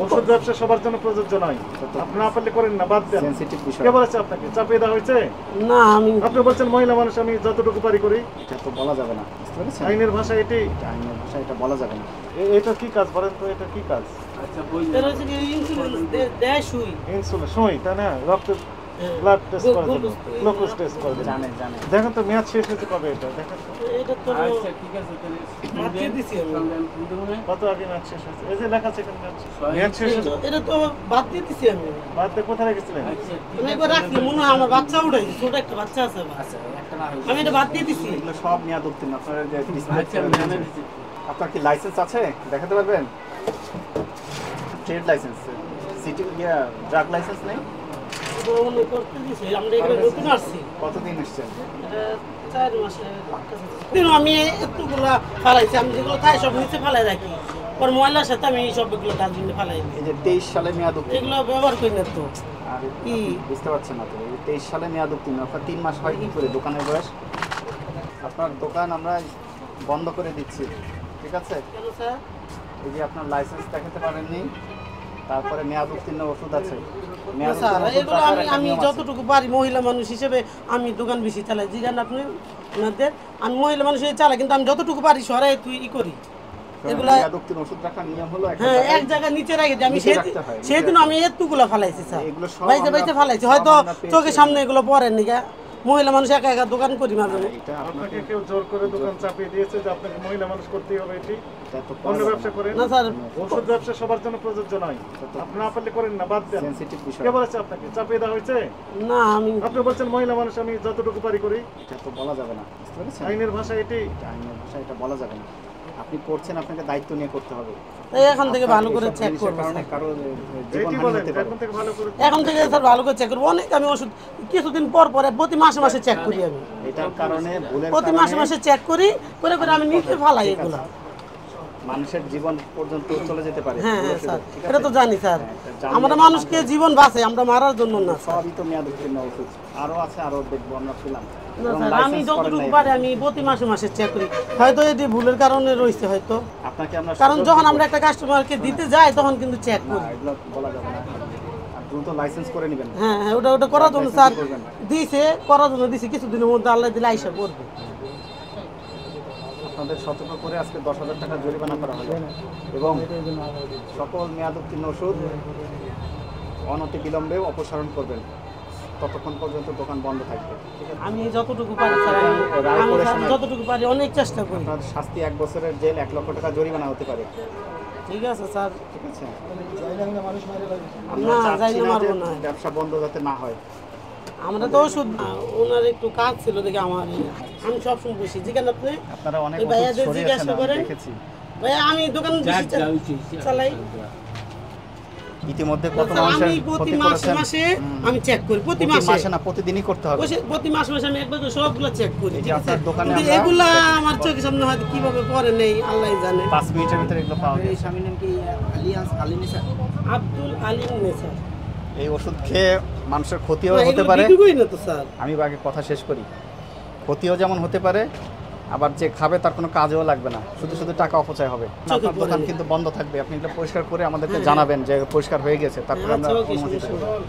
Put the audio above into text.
ওষুধ ব্যবসা সবার জন্য প্রযোজ্য নয়। আপনি না পারলে করেন না, বাদ দেন। সেনসিটিভ বিষয়। কে বলেছে আপনাকে? চাপিয়ে দেওয়া হয়েছে? না আমি আপনি বলছেন মহিলা মানুষ, আমি যতটুকু পারি করি। এটা তো বলা যাবে না, বুঝতে পেরেছেন? আইনের ভাষা এটি। এটা আইনের ভাষায় এটা বলা যাবে না। এটা কি কাজ বলেন তো? এটা কি কাজ? এর হচ্ছে কি ইনসুলিন দেয় সুই। ইনসুলিন সুই, তাই না? রক্ত ব্লাড টেস্ট করার জন্য, গ্লুকোজ টেস্ট করার জন্য। জানে জানে। দেখেন তো মেয়াদ শেষ হয়েছে কবে? এটা দেখেন তো। এটা তো আচ্ছা ঠিক আছে তাহলে মাটিয়ে দিছি আমি। কত আগে মেয়াদ শেষ হয়েছে? এই যে লেখা আছে এখানে মেয়াদ শেষ হয়েছে। এটা তো বাদ দিয়ে দিছি আমি। বাদ দিয়ে কোথায় রেখেছিলেন? আমি একবার রাখছি, মনে হয় আমার বাচ্চা উঠাইছি, ছোট একটা বাচ্চা আছে আমার। আমি এটা বাদ দিয়ে দিছি। এগুলো সব মেয়াদ উত্তীর্ণ। আপনার যে আচ্ছা আমি জানা দিচ্ছি। আপনার কি লাইসেন্স আছে? দেখাতে পারবেন? Trade licence, city drug licence নেই? এটা মনে করতে দিছি, আমরা এখানে নতুন আসছি। কতদিন এসছেন? এটা 4 মাসে দিন আমি এতগুলা ফালাইছি, আমি যেগুলো খাই সব নিচে ফালাই রাখি। পর ময়লার সাথে আমি সবগুলো ডাস্টবিনে ফালাই দিই। এই যে 23 সালে মেয়াদ উত্তীর্ণ। এগুলো ব্যবহার করি না তো। আর কি? বুঝতে পারছেন না তো? এই 23 সালে মেয়াদ উত্তীর্ণ। আপনার 3 মাস হয় কি করে দোকানের বয়স? আপনার দোকান আমরা বন্ধ করে দিচ্ছি, ঠিক আছে? কেন স্যার? এই যে আপনার লাইসেন্স দেখাতে পারেননি, তারপরে মেয়াদ উত্তীর্ণ ওষুধ আছে। না মেয়াদ স্যার, উত্তীর্ণ ওষুধ এগুলো রাখার আমি একটা আমি নিয়ম আছে। যতটুকু পারি মহিলা মানুষ হিসেবে আমি দোকান বেশি চালাই। জিগান আপনি ওনাদের, আমি মহিলা মানুষ হিসেবে চালাই, কিন্তু আমি যতটুকু পারি সরাই তুই ই করি। এগুলা মেয়াদ উত্তীর্ণ ওষুধ রাখার নিয়ম হলো একটা হ্যাঁ, এক জায়গায় জায়গায় নিচে রাখি দিই। আমি নিচে রাখতে হয়, নিচে সেদিন রাখতে আমি এতগুলা ফালাইছি স্যার, এগুলো সব বাইতে আমরা- বাইতে ফালাইছি। সব হয়তো আমরা পেয়েছি। চোখের সামনে এগুলো পড়েন নিকা, মহিলা মানুষ একা একা দোকান করি মাঝে মাঝে। এটা আপনাকে আপনাকে কেউ জোর করে দোকান চাপিয়ে দিয়েছে যে আপনাকে মহিলা মানুষ করতেই হবে এটি? এটা তো অন্য ব্যবসা করেন? না স্যার, ওষুধ ব্যবসা সবার জন্য প্রযোজ্য নয়। আপনি না পারলে করেন না, বাদ দেন। সেনসিটিভ বিষয়। কে বলেছে আপনাকে? চাপিয়ে দেওয়া হয়েছে? না আমি আপনি বলছেন মহিলা মানুষ, আমি যতটুকু পারি করি। এটা তো বলা যাবে না, বুঝতে পেরেছেন? আইনের ভাষা এটি। এটা আইনের ভাষায় এটা বলা যাবে না। আপনি করছেন, আপনাকে দায়িত্ব নিয়ে করতে হবে। তাই এখন থেকে ভালো করে এসব চেক জিনিসের করবো কারণে স্যার। কারো এটি জীবনহানি বলেন, হতে পারে। এখন থেকে ভালো করে। এখন থেকে স্যার ভালো করে চেক করবো। অনেক আমি ওষুধ কিছুদিন পর পরে প্রতি মাসে মাসে চেক করি আমি। এটার কারণে ভুলের প্রতি মাসে কারণে মাসে চেক করি, করে করে আমি নিচে ফালাই এগুলো। মানুষের জীবন পর্যন্ত চলে যেতে পারে। হ্যাঁ ভুলের হ্যাঁ স্যার, সুযোগ, ঠিক এটা আছে? তো জানি স্যার। হ্যাঁ, এটা জানলে আমরা তো মানুষকে মানতে জীবন বাঁচাই, আমরা মারার জন্য না হবে। স্যার। সবই তো মেয়াদ উত্তীর্ণ ওষুধ। আরো আছে, আরো দেখবো আমরা পেলাম। না এবং স্যার, আমি লাইসেন্স করেন যতটুকু নাই পারি এখন। আমি প্রতি মাসে মাসে চেক করি। হয়তো এটি ভুলের কারণে রয়েছে হয়তো, আপনাকে আমরা কারণ সুযোগ যখন দিব। আমরা একটা কাস্টমারকে দিতে যাই তখন কিন্তু চেক না, করি। এগুলো বলা যাবে না। আর দ্রুত লাইসেন্স করে নেবেন। হ্যাঁ হ্যাঁ, ওটা করার জন্য স্যার লাইসেন্স করবেন। দিয়েছে, করার জন্য দিয়েছে। কিছুদিনের মধ্যে আল্লাহ দিলে আইসা করবে। আপনাদের সতর্ক করে আজকে 10,000 টাকা জরিমানা করা হবে এবং সকল মেয়াদ উত্তীর্ণ ওষুধ অনতি বিলম্বে অপসারণ করবেন। ততক্ষণ পর্যন্ত দোকান বন্ধ থাকবে, ঠিক আছে? আমি যতটুকু পারি স্যার, আমি স্যার যতটুকু পারি অনেক চেষ্টা করি। আপনার শাস্তি 1 বছরের জেল, 1 লক্ষ টাকা জরিমানা হতে পারে, ঠিক আছে স্যার, ঠিক আছে? না আমরা যাই চাচ্ছি না না যে মারবো না। ব্যবসা বন্ধ যাতে না হয়। আমরা তো ওষুধ ওনার একটু কাজ ছিল দেখে আমার, আমি সবসময় বেশি যেখানে আপনি আপনারা অনেক এই ওষুধ ভাইয়াদের সরিয়েছেন, জিজ্ঞাসা আমি করেন। দেখেছি। ভাইয়া আমি দোকান বেশি চালাই। ইতিমধ্যে কত স্যার, মানুষের আমি প্রতি ক্ষতি মাসে করেছেন। মাসে আমি চেক করি, প্রতি প্রতি মাসে মাসে না, প্রতিদিনই করতে হবে। প্রতি মাসে মাসে আমি একবার করে সবগুলো চেক করি। এই যে ঠিক আছে, আপনার দোকানে কিন্তু আমরা- এগুলা আমার চোখের সামনে হয়তো কিভাবে পরে নেই আল্লাহ জানে। 5 মিনিটের ভিতরে এগুলো পাওয়া যায়। স্বামীর নাম কি আলী নিসা? আব্দুল আলিম নেসার। এই ওষুধ খেয়ে মানুষের ক্ষতিও না, হতে এগুলো পারে। বিক্রি করি না তো স্যার। আমি আগে কথা শেষ করি। ক্ষতিও যেমন হতে পারে, আবার যে খাবে তার কোনো কাজেও লাগবে না, শুধু শুধু টাকা অপচয় হবে। চোখে আপনার দোকান পড়ে। কিন্তু বন্ধ থাকবে। আপনি এটা পরিষ্কার করে আমাদেরকে হ্যাঁ, জানাবেন যে পরিষ্কার হয়ে গেছে, তারপরে আমরা আচ্ছা, ওকে, অনুমতি সমস্যা দেব। নেই।